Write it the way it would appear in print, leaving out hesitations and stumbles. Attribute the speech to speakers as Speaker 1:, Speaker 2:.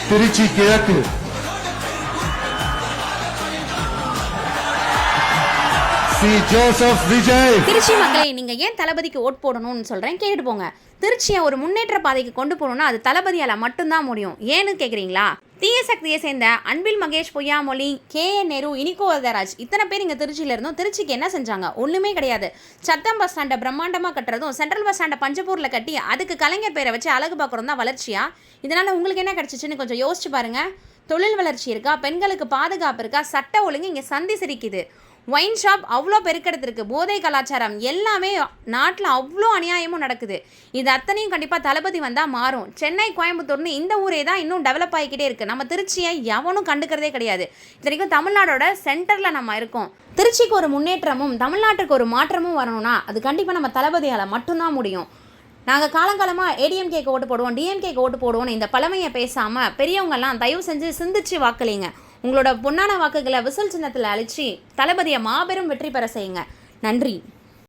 Speaker 1: திருச்சி கிழக்கு C. Joseph Vijay.
Speaker 2: Trichy மக்களை நீங்க ஏன் தளபதிக்கு ஓட் போடணும்னு சொல்றேன், கேட்டு போங்க. திருச்சியை ஒரு முன்னேற்ற பாதைக்கு கொண்டு போகணும்னா அது தளபதியால மட்டும்தான் முடியும். ஏன்னு கேக்குறீங்களா? தீய சக்தியை சேர்ந்த அன்பில் மகேஷ் பொய்யாமொழி, KN நேரு, இனிகோ வரதராஜ் இத்தனை பேர் இங்கே திருச்சியில் இருந்தும் திருச்சிக்கு என்ன செஞ்சாங்க? ஒன்றுமே கிடையாது. சத்தம் பஸ் ஸ்டாண்டை பிரம்மாண்டமாக கட்டுறதும், சென்ட்ரல் பஸ் ஸ்டாண்டை பஞ்சப்பூரில் கட்டி அதுக்கு கலைஞர் பேரை வச்சு அழகு பார்க்குறோம் தான் வளர்ச்சியா? இதனால் உங்களுக்கு என்ன கிடச்சிச்சின்னு கொஞ்சம் யோசிச்சு பாருங்க. தொழில் வளர்ச்சி இருக்கா? பெண்களுக்கு பாதுகாப்பு இருக்கா? சட்ட ஒழுங்கு இங்கே சந்தி சிரிக்குது. ஒயின் ஷாப் அவ்வளோ பெருக்கெடுத்திருக்கு. போதை கலாச்சாரம் எல்லாமே நாட்டில் அவ்வளோ அநியாயமும் நடக்குது. இது அத்தனையும் கண்டிப்பாக தளபதி வந்தால் மாறும். சென்னை, கோயம்புத்தூர்னு இந்த ஊரே தான் இன்னும் டெவலப் ஆகிக்கிட்டே இருக்குது. நம்ம திருச்சியை எவனும் கண்டுக்கிறதே கிடையாது. இத்தனைக்கும் தமிழ்நாடோட சென்டரில் நம்ம இருக்கோம். திருச்சிக்கு ஒரு முன்னேற்றமும் தமிழ்நாட்டுக்கு ஒரு மாற்றமும் வரணும்னா அது கண்டிப்பாக நம்ம தளபதியால் மட்டும்தான் முடியும். நாங்கள் காலங்காலமாக ADMKக்கு ஓட்டு போடுவோம், DMKக்கு ஓட்டு போடுவோம்னு இந்த பழமையை பேசாமல் பெரியவங்கெல்லாம் தயவு செஞ்சு சிந்திச்சு வாக்களிங்க. உங்களோட பொன்னான வாக்குகளை விசில் சின்னத்தில் அழிச்சு தளபதியை மாபெரும் வெற்றி பெற செய்யுங்க. நன்றி.